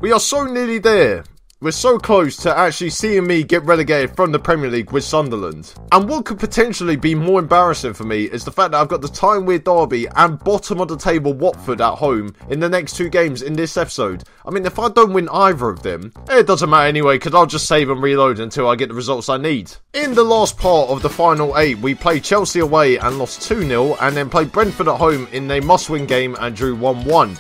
We are so nearly there. We're so close to actually seeing me get relegated from the Premier League with Sunderland. And what could potentially be more embarrassing for me is the fact that I've got the Tyne-Wear derby and bottom of the table Watford at home in the next 2 games in this episode. I mean, if I don't win either of them, it doesn't matter anyway, because I'll just save and reload until I get the results I need. In the last part of the final 8, we played Chelsea away and lost 2-0, and then played Brentford at home in a must-win game and drew 1-1.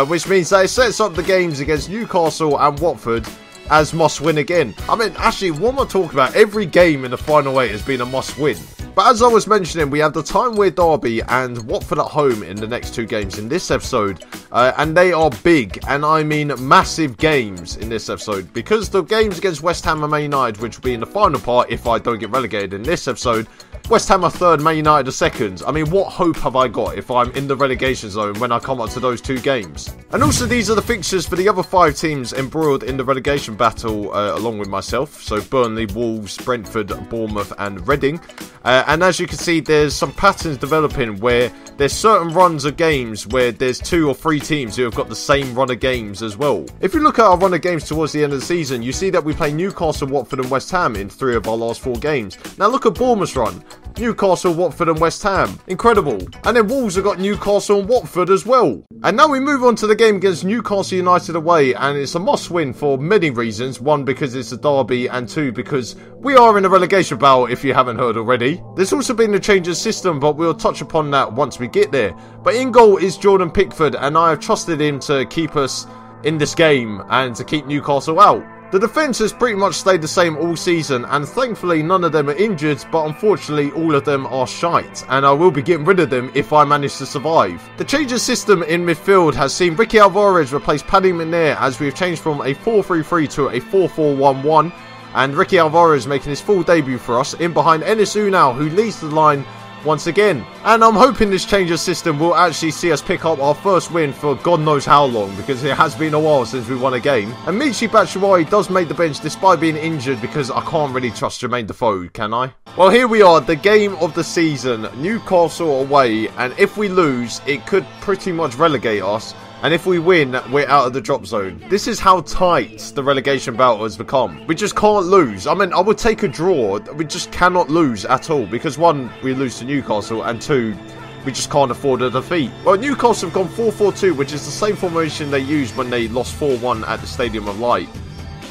Which means that it sets up the games against Newcastle and Watford as must-win again. I mean, actually, what am I talking about? Every game in the final 8 has been a must-win. But as I was mentioning, we have the Tyne-Wear derby and Watford at home in the next 2 games in this episode. And they are big, and I mean massive games in this episode. Because the games against West Ham and Man United, which will be in the final part if I don't get relegated in this episode, West Ham are 3rd, Man United are 2nd. I mean, what hope have I got if I'm in the relegation zone when I come up to those 2 games? And also, these are the fixtures for the other 5 teams embroiled in the relegation battle along with myself. So Burnley, Wolves, Brentford, Bournemouth and Reading. And as you can see, there's some patterns developing where there's certain runs of games where there's 2 or 3 teams who have got the same run of games as well. If you look at our run of games towards the end of the season, you see that we play Newcastle, Watford and West Ham in 3 of our last 4 games. Now look at Bournemouth's run. Newcastle, Watford and West Ham. Incredible. And then Wolves have got Newcastle and Watford as well. And now we move on to the game against Newcastle United away, and it's a must-win for many reasons. 1, because it's a derby, and 2, because we are in a relegation battle, if you haven't heard already. There's also been a change of system, but we'll touch upon that once we get there. But in goal is Jordan Pickford, and I have trusted him to keep us in this game and to keep Newcastle out. The defence has pretty much stayed the same all season, and thankfully none of them are injured, but unfortunately all of them are shite, and I will be getting rid of them if I manage to survive. The change of system in midfield has seen Ricky Alvarez replace Paddy McNair, as we've changed from a 4-3-3 to a 4-4-1-1, and Ricky Alvarez making his full debut for us, in behind Enes Unal, who leads the line once again. And I'm hoping this change of system will actually see us pick up our first win for God knows how long, because it has been a while since we won a game. And Michy Batshuayi does make the bench despite being injured, because I can't really trust Jermaine Defoe, can I? Well, here we are, the game of the season, Newcastle away, and if we lose, it could pretty much relegate us. And if we win, we're out of the drop zone. This is how tight the relegation battle has become. We just can't lose. I mean, I would take a draw. We just cannot lose at all. Because 1, we lose to Newcastle. And 2, we just can't afford a defeat. Well, Newcastle have gone 4-4-2, which is the same formation they used when they lost 4-1 at the Stadium of Light.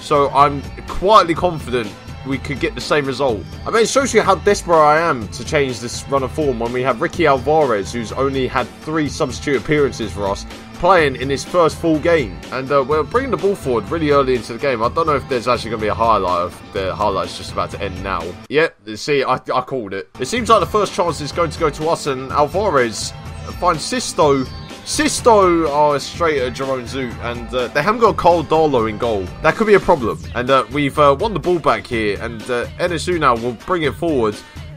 So I'm quietly confident we could get the same result. I mean, it shows you how desperate I am to change this run of form when we have Ricky Alvarez, who's only had 3 substitute appearances for us, playing in his first full game. And we're bringing the ball forward really early into the game. I don't know if there's actually going to be a highlight of the highlights just about to end now. Yep, see, I called it. It seems like the first chance is going to go to us, and Alvarez finds Sisto, oh, straight at Jerome Zoot, and they haven't got Carl Darlow in goal. That could be a problem. And we've won the ball back here, and Enes Unal will bring it forward.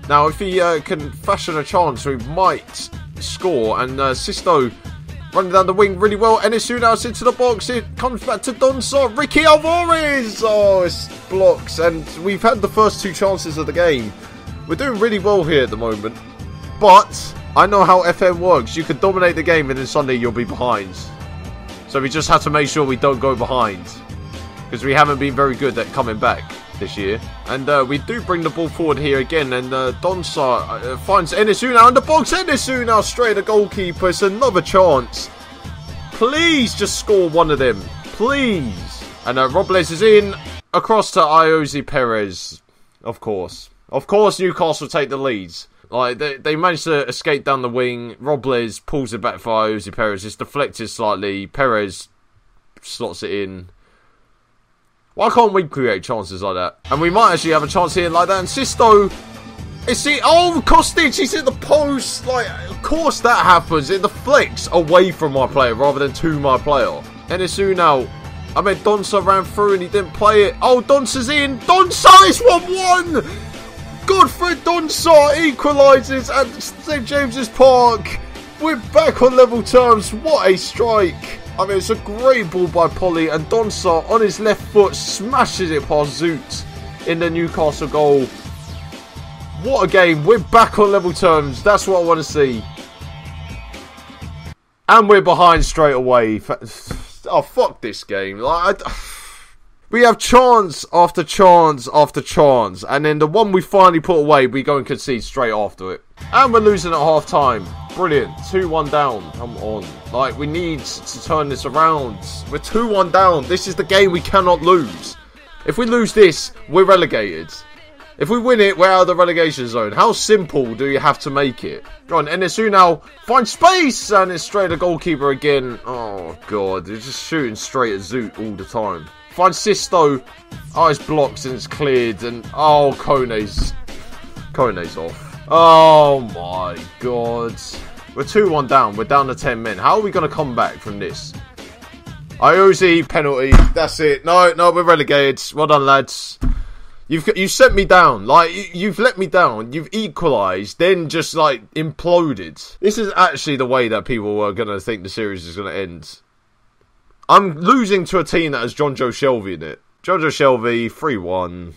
Now, if he can fashion a chance, we might score. And Sisto running down the wing really well. Enes Unal's into the box. It comes back to Donsa. Ricky Alvarez! Oh, it's blocks. And we've had the first 2 chances of the game. We're doing really well here at the moment. But I know how FM works. You can dominate the game and then suddenly you'll be behind. So we just have to make sure we don't go behind, because we haven't been very good at coming back this year. And we do bring the ball forward here again, and Donsa finds Enes Unal in the box. Enes Unal straight at the goalkeeper. It's another chance. Please just score one of them. Please. And Robles is in. Across to Iosi Perez. Of course. Of course Newcastle take the leads. Like, they managed to escape down the wing. Robles pulls it back for Iosi Perez. It's deflected slightly. Perez slots it in. Why can't we create chances like that? And we might actually have a chance here like that. And Sisto, oh, Kostic, he's in the post. Like, of course that happens. It deflects away from my player rather than to my player. Enes Unal, I mean, Donsa ran through and he didn't play it. Oh, Donsa's in. Donsa, it's 1-1. Godfrey Donsa equalises at St James's Park. We're back on level terms. What a strike. I mean, it's a great ball by Polly, and Donsa on his left foot smashes it past Zoot in the Newcastle goal. What a game. We're back on level terms. That's what I want to see. And we're behind straight away. Oh, fuck this game. Like, we have chance after chance after chance, and then the one we finally put away, we go and concede straight after it. And we're losing at half time. Brilliant. 2-1 down. Come on. Like, we need to turn this around. We're 2-1 down. This is the game we cannot lose. If we lose this, we're relegated. If we win it, we're out of the relegation zone. How simple do you have to make it? Go on, NSU now. Find space! And it's straight at the goalkeeper again. Oh, God. They're just shooting straight at Zoot all the time. Find Sisto. Oh, it's blocked and it's cleared. And, oh, Kone's off. Oh, my God. We're 2-1 down. We're down to 10 men. How are we going to come back from this? Iosi, penalty. That's it. No, we're relegated. Well done, lads. You sent me down. Like, you've let me down. You've equalised, then just, like, imploded. This is actually the way that people are going to think the series is going to end. I'm losing to a team that has John Joe Shelby in it. John Joe Shelby, 3-1.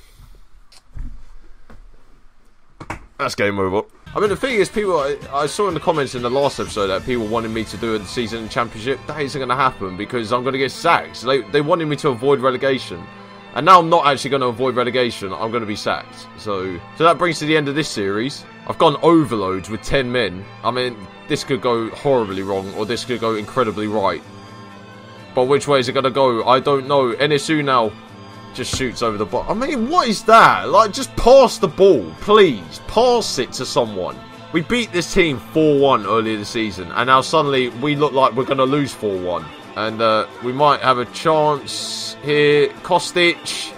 That's game over. I mean, the thing is, people, I saw in the comments in the last episode that people wanted me to do a season championship. That isn't going to happen because I'm going to get sacked. They wanted me to avoid relegation. And now I'm not actually going to avoid relegation. I'm going to be sacked. So that brings to the end of this series. I've gone overloads with 10 men. I mean, this could go horribly wrong, or this could go incredibly right. But which way is it going to go? I don't know. NSU now just shoots over the ball. I mean, what is that? Like, just pass the ball, please. Pass it to someone. We beat this team 4-1 earlier this season, and now suddenly we look like we're going to lose 4-1. And we might have a chance here. Kostic.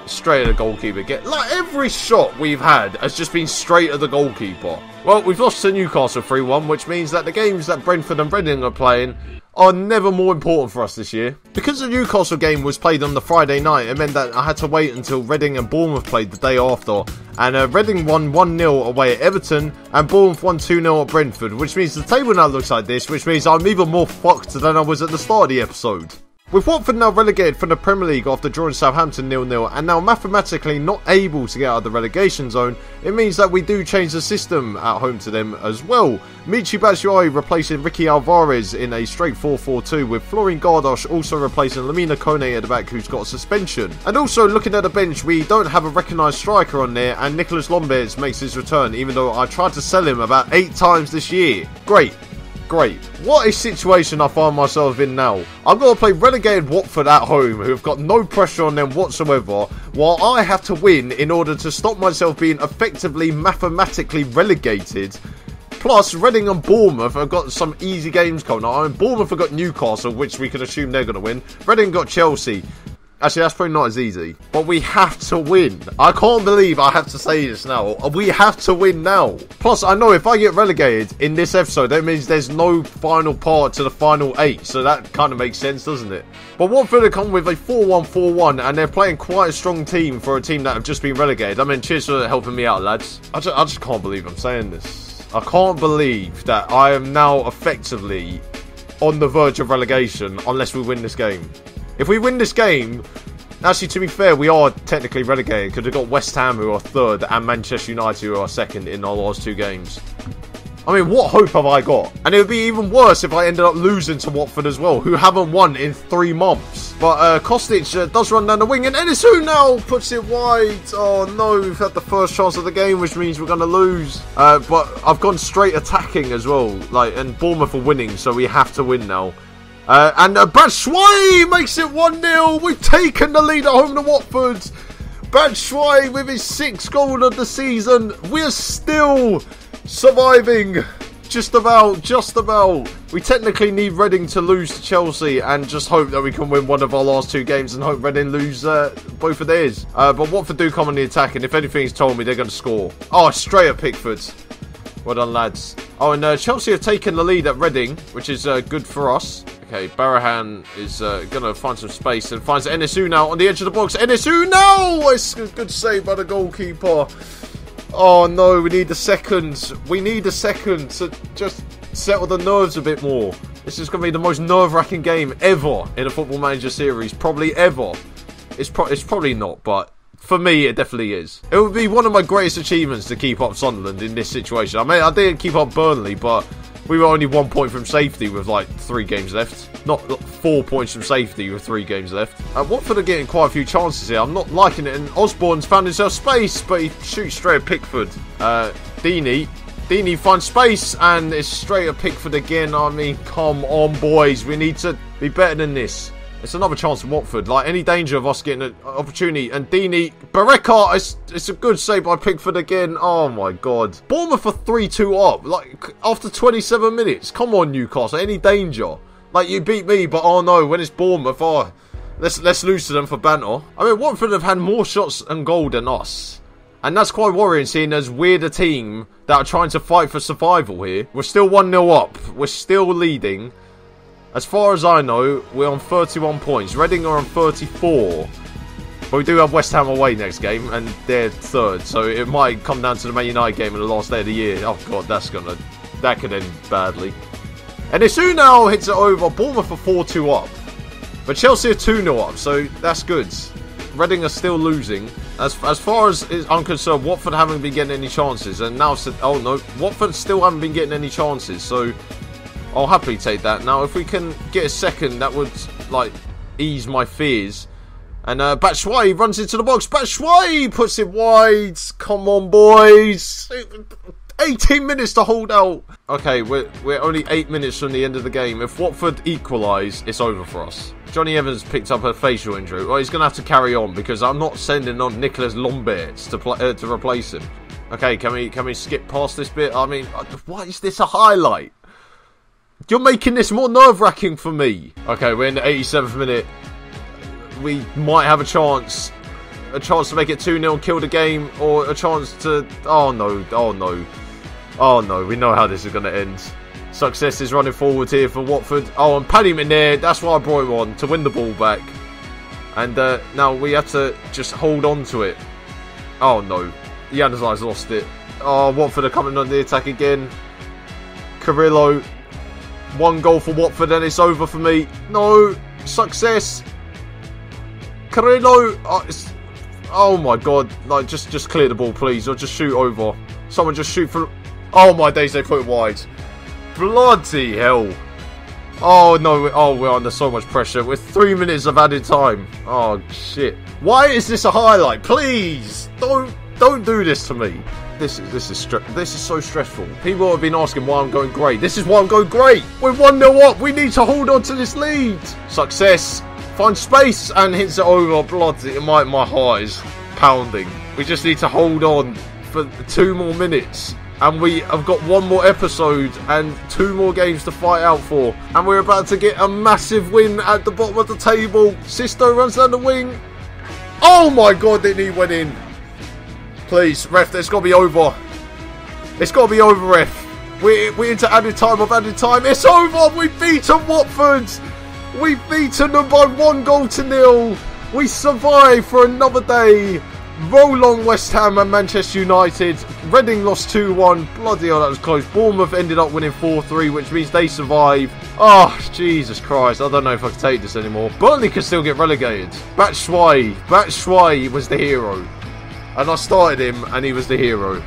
Straight at the goalkeeper. Like, every shot we've had has just been straight at the goalkeeper. Well, we've lost to Newcastle 3-1, which means that the games that Brentford and Reading are playing are never more important for us this year. Because the Newcastle game was played on the Friday night, it meant that I had to wait until Reading and Bournemouth played the day after. And Reading won 1-0 away at Everton, and Bournemouth won 2-0 at Brentford, which means the table now looks like this, which means I'm even more fucked than I was at the start of the episode. With Watford now relegated from the Premier League after drawing Southampton 0-0 and now mathematically not able to get out of the relegation zone, it means that we do change the system at home to them as well. Michi Batshuayi replacing Ricky Alvarez in a straight 4-4-2, with Florian Gardosh also replacing Lamina Kone at the back, who's got a suspension. And also looking at the bench, we don't have a recognised striker on there, and Nicolas Lombez makes his return, even though I tried to sell him about 8 times this year. Great. What a situation I find myself in now. I'm going to play relegated Watford at home, who have got no pressure on them whatsoever, while I have to win in order to stop myself being effectively mathematically relegated. Plus, Reading and Bournemouth have got some easy games coming up. I mean, Bournemouth have got Newcastle, which we can assume they're going to win. Reading got Chelsea. Actually, that's probably not as easy. But we have to win. I can't believe I have to say this now. We have to win now. Plus, I know if I get relegated in this episode, that means there's no final part to the final 8. So that kind of makes sense, doesn't it? But Watford have come with a 4-1-4-1, and they're playing quite a strong team for a team that have just been relegated. I mean, cheers for helping me out, lads. I just can't believe I'm saying this. I can't believe that I am now effectively on the verge of relegation unless we win this game. If we win this game, actually, to be fair, we are technically relegated because we've got West Ham, who are 3rd, and Manchester United, who are 2nd in our last 2 games. I mean, what hope have I got? And it would be even worse if I ended up losing to Watford as well, who haven't won in 3 months. But Kostic does run down the wing, and Enisu now puts it wide. Oh no, we've had the first chance of the game, which means we're going to lose. But I've gone straight attacking as well, and Bournemouth are winning, so we have to win now. And Batshuayi makes it 1-0. We've taken the lead at home to Watford. Batshuayi with his 6th goal of the season. We're still surviving. Just about. We technically need Reading to lose to Chelsea and just hope that we can win one of our last 2 games and hope Reading lose both of theirs. But Watford do come on the attack, and if anything's told me, they're going to score. Oh, straight at Pickford. Well done, lads. Oh, and Chelsea have taken the lead at Reading, which is good for us. Okay, Barahan is going to find some space and finds NSU now on the edge of the box. NSU now! It's a good save by the goalkeeper. Oh no, we need a second. We need a second to just settle the nerves a bit more. This is going to be the most nerve-wracking game ever in a Football Manager series. Probably ever. It's probably not, but for me, it definitely is. It would be one of my greatest achievements to keep up Sunderland in this situation. I mean, I didn't keep up Burnley, but We were only 1 point from safety with like 3 games left. Not 4 points from safety with 3 games left. Watford are getting quite a few chances here. I'm not liking it. And Osborne's found himself space, but he shoots straight at Pickford. Deeney finds space, and it's straight at Pickford again. I mean, come on, boys. We need to be better than this. It's another chance for Watford. Like, any danger of us getting an opportunity. And Deeney, Barreca, it's a good save by Pickford again. Oh, my God. Bournemouth are 3-2 up. Like, after 27 minutes. Come on, Newcastle. Any danger? Like, you beat me, but oh, no. When it's Bournemouth, oh, let's lose to them for banter. I mean, Watford have had more shots and goal than us. And that's quite worrying, seeing as we're the team that are trying to fight for survival here. We're still 1-0 up. We're still leading. As far as I know, we're on 31 points. Reading are on 34. But we do have West Ham away next game, and they're third. So it might come down to the Man United game in the last day of the year. Oh, God, that could end badly. And Isu now hits it over. Bournemouth are 4-2 up. But Chelsea are 2-0 up, so that's good. Reading are still losing. As far as I'm concerned, Watford haven't been getting any chances. And now, oh no, Watford still haven't been getting any chances. So I'll happily take that. Now, if we can get a second, that would, like, ease my fears. And Batshuayi runs into the box. Batshuayi puts it wide. Come on, boys. 18 minutes to hold out. Okay, we're only 8 minutes from the end of the game. If Watford equalise, it's over for us. Johnny Evans picked up a facial injury. Well, he's going to have to carry on because I'm not sending on Nicolas Lomberts to replace him. Okay, can we skip past this bit? I mean, why is this a highlight? You're making this more nerve-wracking for me. Okay, we're in the 87th minute. We might have a chance to make it 2-0 and kill the game, or a chance to... Oh no, oh no. Oh no, we know how this is going to end. Success is running forward here for Watford. Oh, and Paddy McNair, that's why I brought him on, to win the ball back. And now we have to just hold on to it. Oh no, Januzaj's lost it. Oh, Watford are coming on the attack again. Carrillo. 1 goal for Watford and it's over for me. No, Success. Carrillo. Oh my God. Like, just clear the ball, please. Or just shoot over. Someone just shoot for... Oh my days, they put it wide. Bloody hell. Oh no, oh, we're under so much pressure. With 3 minutes of added time. Oh shit. Why is this a highlight? Please, don't do this to me. This is so stressful. People have been asking why I'm going great. This is why I'm going great. We're 1-0 up. We need to hold on to this lead. Success. Finds space and hits it over. Bloody, my heart is pounding. We just need to hold on for 2 more minutes. And we have got 1 more episode and 2 more games to fight out for. And we're about to get a massive win at the bottom of the table. Sisto runs down the wing. Oh my God, that knee went in. Please, ref, it's got to be over. It's got to be over, ref. We're into added time of added time. It's over. We've beaten Watford. We've beaten them by 1-0. We survive for another day. Roll on West Ham and Manchester United. Reading lost 2-1. Bloody hell, that was close. Bournemouth ended up winning 4-3, which means they survive. Oh, Jesus Christ. I don't know if I can take this anymore. Burnley can still get relegated. Batshuayi was the hero. And I started him, and he was the hero.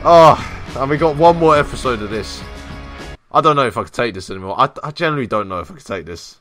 And we got 1 more episode of this. I don't know if I can take this anymore. I generally don't know if I can take this.